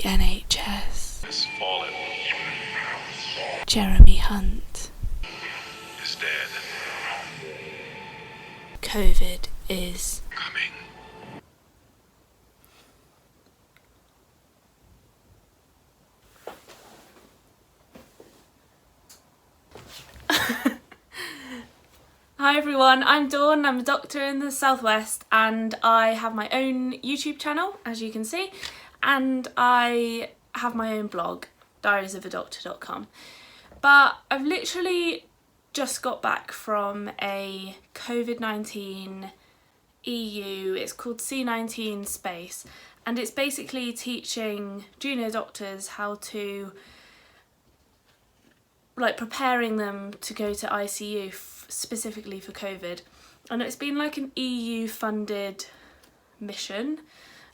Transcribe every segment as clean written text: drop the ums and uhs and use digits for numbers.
NHS has fallen. Jeremy Hunt. Is dead. COVID is Coming. Hi everyone, I'm Dawn, I'm a doctor in the Southwest and I have my own YouTube channel, as you can see, and I have my own blog, diariesofadoctor.com. But I've literally just got back from a COVID-19 EU, it's called C19 Space, and it's basically teaching junior doctors how to, preparing them to go to ICU specifically for COVID. And it's been like an EU funded mission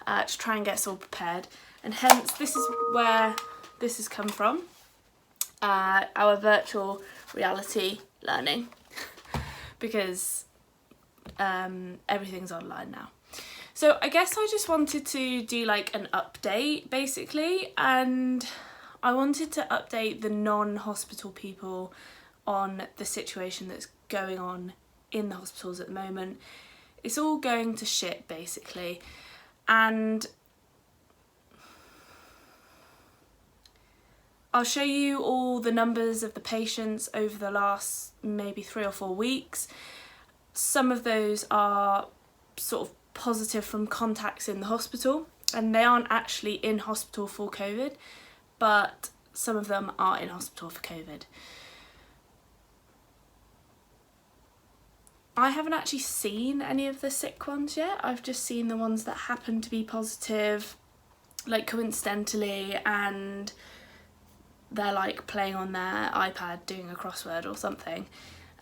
to try and get us all prepared, and hence this is where this has come from, our virtual reality learning, because everything's online now. So I guess I just wanted to do like an update basically, and I wanted to update the non-hospital people on the situation that's going on in the hospitals at the moment. It's all going to shit basically, and I'll show you all the numbers of the patients over the last maybe 3 or 4 weeks. Some of those are sort of positive from contacts in the hospital, and they aren't actually in hospital for COVID, but some of them are in hospital for COVID. I haven't actually seen any of the sick ones yet. I've just seen the ones that happen to be positive, like coincidentally, and they're like playing on their iPad doing a crossword or something.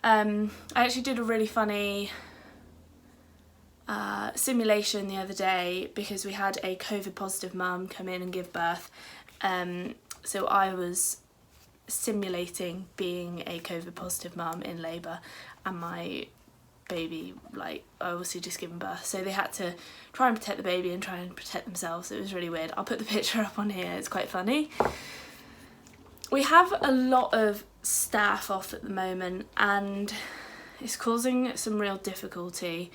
I actually did a really funny simulation the other day because we had a COVID positive mum come in and give birth. So I was simulating being a COVID positive mum in labour, and my baby, obviously just given birth, so they had to try and protect the baby and try and protect themselves. It was really weird. I'll put the picture up on here, it's quite funny. We have a lot of staff off at the moment and it's causing some real difficulty.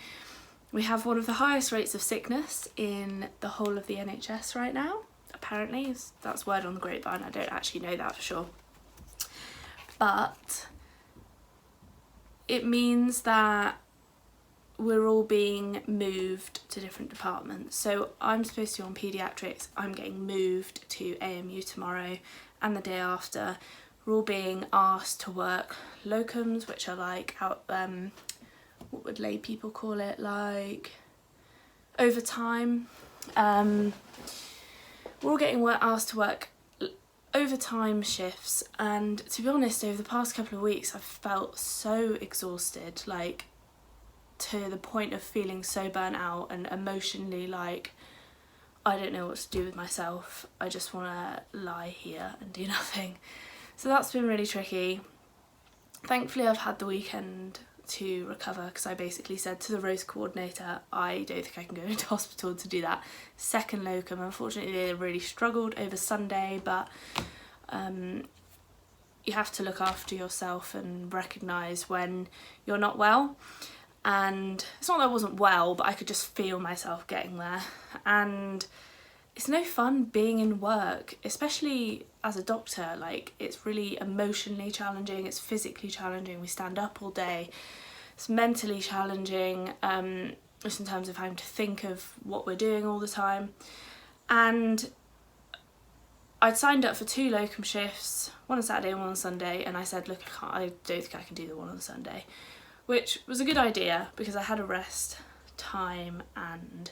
We have one of the highest rates of sickness in the whole of the NHS right now, apparently. That's word on the grapevine, I don't actually know that for sure. But it means that we're all being moved to different departments. So I'm supposed to be on paediatrics, I'm getting moved to AMU tomorrow, and the day after we're all being asked to work locums, which are like out, what would lay people call it, like overtime. We're all getting asked to work overtime shifts, and to be honest, over the past couple of weeks I've felt so exhausted, like to the point of feeling so burnt out and emotionally like I don't know what to do with myself. I just want to lie here and do nothing. So that's been really tricky. Thankfully I've had the weekend to recover, because I basically said to the roast coordinator, I don't think I can go into hospital to do that second locum. Unfortunately they really struggled over Sunday, but you have to look after yourself and recognise when you're not well. And it's not that I wasn't well, but I could just feel myself getting there. And it's no fun being in work, especially as a doctor. Like, it's really emotionally challenging, it's physically challenging, we stand up all day, it's mentally challenging, just in terms of having to think of what we're doing all the time. And I'd signed up for 2 locum shifts, one on Saturday and one on Sunday, and I said, look, I don't think I can do the one on Sunday, which was a good idea because I had a rest time, and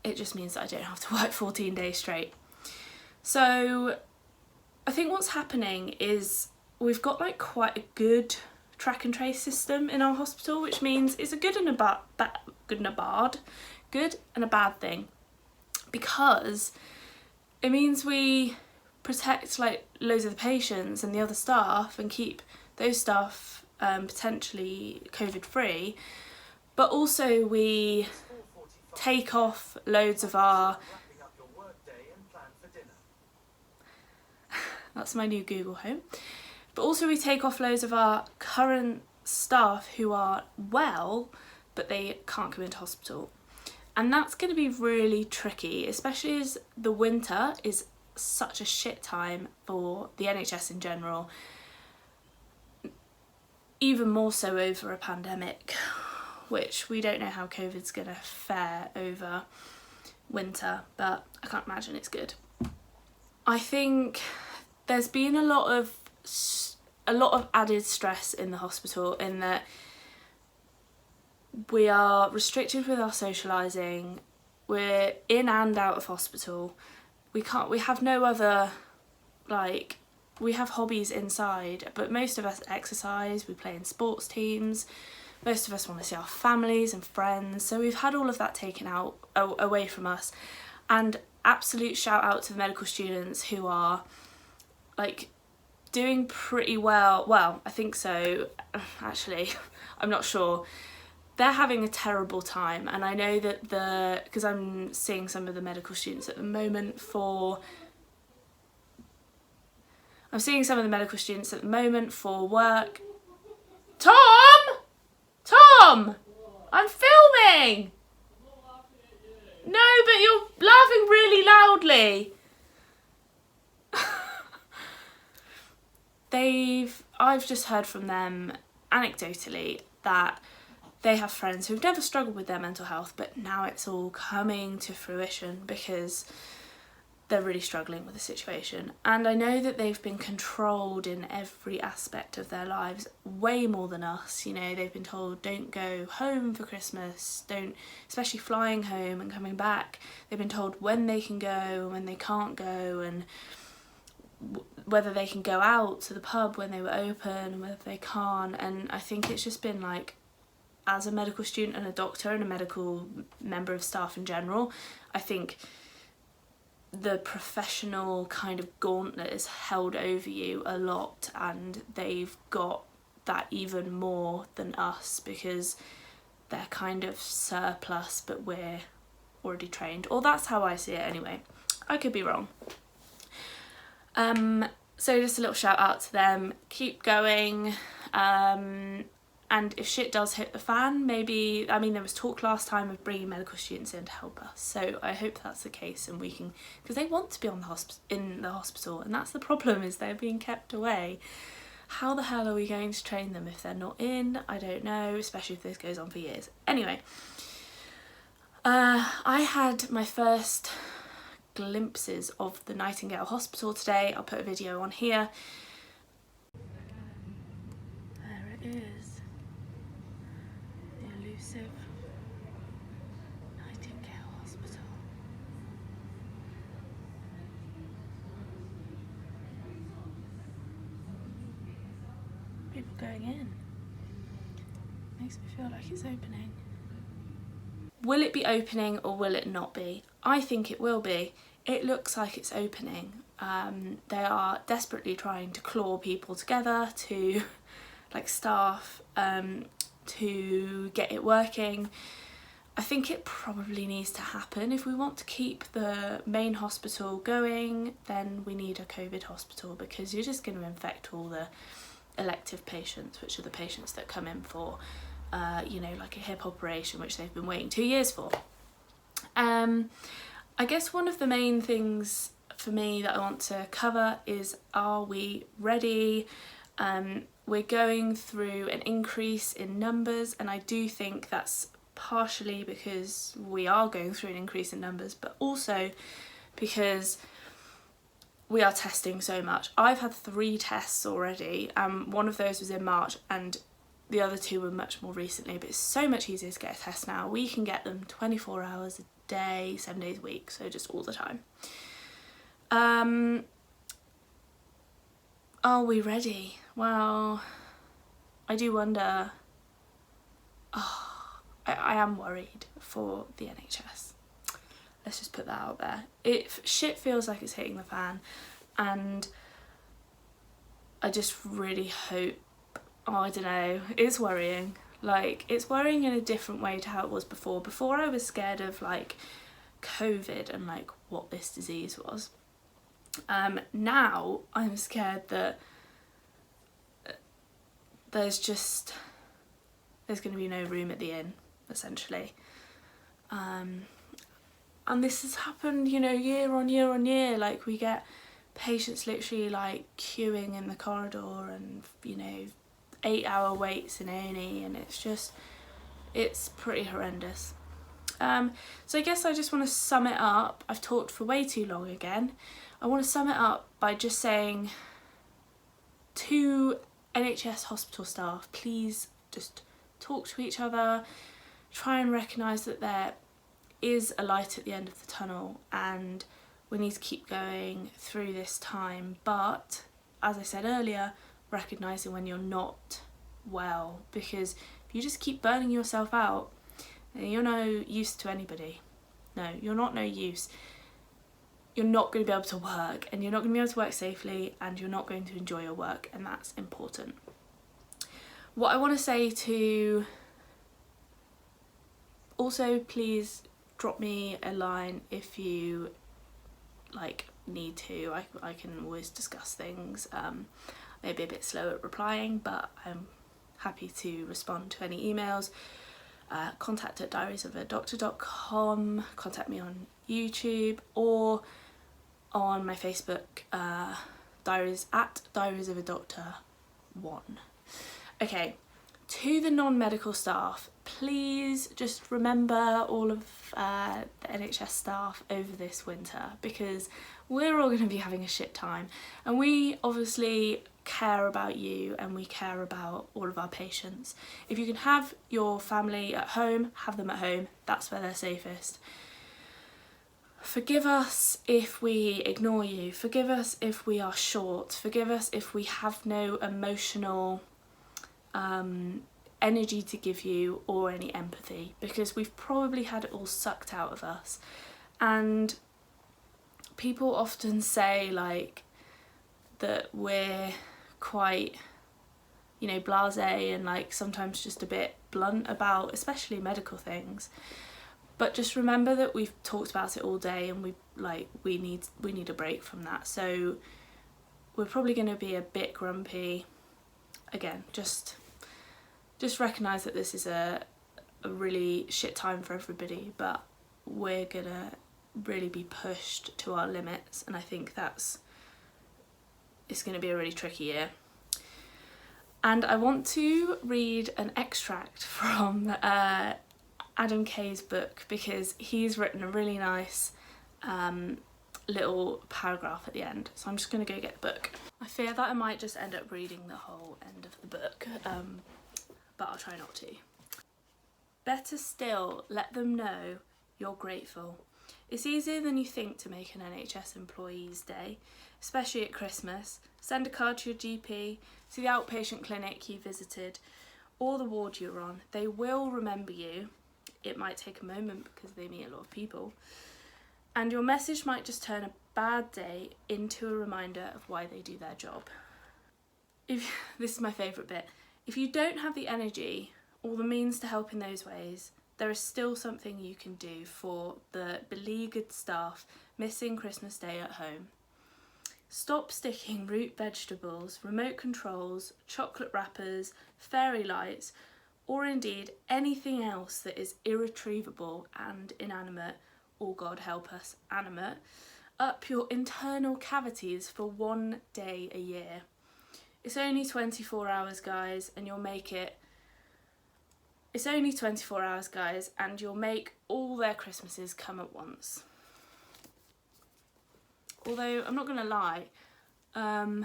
it just means that I don't have to work 14 days straight. So I think what's happening is we've got like quite a good track and trace system in our hospital, which means it's a good and a bad thing, because it means we protect like loads of the patients and the other staff and keep those staff potentially COVID free, but also we take off loads of our That's my new Google Home. But also we take off loads of our current staff who are well, but they can't come into hospital. And that's going to be really tricky, especially as the winter is such a shit time for the NHS in general. Even more so over a pandemic, which we don't know how COVID's going to fare over winter, but I can't imagine it's good. I think there's been a lot of added stress in the hospital in that we are restricted with our socialising, we're in and out of hospital, we have no other, like, we have hobbies inside, but most of us exercise, we play in sports teams, most of us want to see our families and friends, so we've had all of that taken out away from us. And absolute shout out to the medical students who are like doing pretty well, I think so, actually, I'm not sure. They're having a terrible time, and I know that because I'm seeing some of the medical students at the moment for work. Tom! I'm filming! No, but you're laughing really loudly. I've just heard from them anecdotally that they have friends who've never struggled with their mental health, but now it's all coming to fruition because they're really struggling with the situation. And I know that they've been controlled in every aspect of their lives way more than us. You know, they've been told don't go home for Christmas, especially flying home and coming back. They've been told when they can go and when they can't go, and whether they can go out to the pub when they were open and whether they can't. And I think it's just been like, as a medical student and a doctor and a medical member of staff in general, I think the professional kind of gauntlet is held over you a lot, and they've got that even more than us because they're kind of surplus, but we're already trained. Or that's how I see it anyway. I could be wrong. So just a little shout out to them. Keep going. And if shit does hit the fan, maybe, I mean, there was talk last time of bringing medical students in to help us, so I hope that's the case and we can, because they want to be in the hospital, and that's the problem, is they're being kept away. How the hell are we going to train them if they're not in? I don't know, especially if this goes on for years. Anyway, I had my first glimpses of the Nightingale Hospital today. I'll put a video on here. There it is. Nightingale Hospital. People going in. Makes me feel like it's opening. Will it be opening or will it not be? I think it will be. It looks like it's opening. They are desperately trying to claw people together to, like, staff, to get it working. I think it probably needs to happen. If we want to keep the main hospital going, then we need a COVID hospital, because you're just going to infect all the elective patients, which are the patients that come in for, you know, like a hip operation, which they've been waiting 2 years for. I guess one of the main things for me that I want to cover is, are we ready? We're going through an increase in numbers, and I do think that's partially because we are going through an increase in numbers, but also because we are testing so much. I've had 3 tests already. One of those was in March and the other 2 were much more recently, but it's so much easier to get a test now. We can get them 24 hours a day, 7 days a week, so just all the time. Are we ready? Well, I do wonder. I am worried for the NHS. Let's just put that out there. Shit feels like it's hitting the fan, and I just really hope, I don't know, it's worrying. Like, it's worrying in a different way to how it was before. Before I was scared of, like, COVID and, like, what this disease was. Now I'm scared that there's going to be no room at the inn, essentially. And this has happened, you know, year on year on year. Like, we get patients literally like queuing in the corridor and, you know, 8-hour waits in A&E, and it's pretty horrendous. So I guess I just want to sum it up. I've talked for way too long again. I want to sum it up by just saying to NHS hospital staff, please just talk to each other, try and recognise that there is a light at the end of the tunnel and we need to keep going through this time. But as I said earlier, recognising when you're not well, because if you just keep burning yourself out, you're no use to anybody. No, you're not no use. You're not going to be able to work, and you're not going to be able to work safely, and you're not going to enjoy your work, and that's important. What I want to say to... Also, please drop me a line if you need to. I can always discuss things. Maybe a bit slow at replying, but I'm happy to respond to any emails. Contact at diariesofadoctor.com, contact me on YouTube or on my Facebook, Diaries of a Doctor 1. Okay, to the non-medical staff, please just remember all of the NHS staff over this winter, because we're all going to be having a shit time, and we obviously care about you and we care about all of our patients. If you can have your family at home, have them at home. That's where they're safest. Forgive us if we ignore you. Forgive us if we are short. Forgive us if we have no emotional energy to give you or any empathy, because we've probably had it all sucked out of us. And people often say like that we're quite, you know, blasé and like sometimes just a bit blunt about especially medical things. But just remember that we've talked about it all day, and we need a break from that. So we're probably going to be a bit grumpy. Again, just recognise that this is a really shit time for everybody, but we're gonna really be pushed to our limits, and I think it's going to be a really tricky year. And I want to read an extract from Adam Kay's book, because he's written a really nice little paragraph at the end. So I'm just going to go get the book. I fear that I might just end up reading the whole end of the book, but I'll try not to. Better still, let them know you're grateful. It's easier than you think to make an NHS employee's day, especially at Christmas. Send a card to your GP, to the outpatient clinic you visited, or the ward you're on. They will remember you. It might take a moment because they meet a lot of people. And your message might just turn a bad day into a reminder of why they do their job. This is my favourite bit. If you don't have the energy or the means to help in those ways, there is still something you can do for the beleaguered staff missing Christmas Day at home. Stop sticking root vegetables, remote controls, chocolate wrappers, fairy lights, or indeed anything else that is irretrievable and inanimate, or God help us, animate, up your internal cavities for one day a year. It's only 24 hours, guys, and you'll make it. It's only 24 hours, guys, and you'll make all their Christmases come at once. Although, I'm not going to lie, I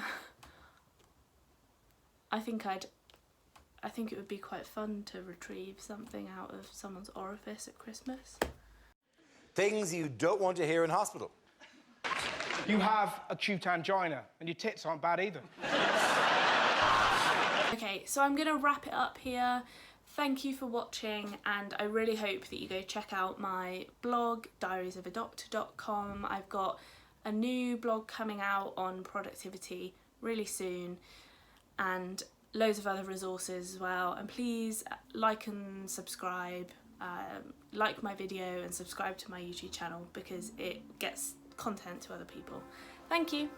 think it would be quite fun to retrieve something out of someone's orifice at Christmas. Things you don't want to hear in hospital. You have acute angina, and your tits aren't bad either. Okay, so I'm going to wrap it up here. Thank you for watching, and I really hope that you go check out my blog, diariesofadoctor.com. I've got a new blog coming out on productivity really soon, and loads of other resources as well. And please like and subscribe, like my video and subscribe to my YouTube channel, because it gets content to other people. Thank you.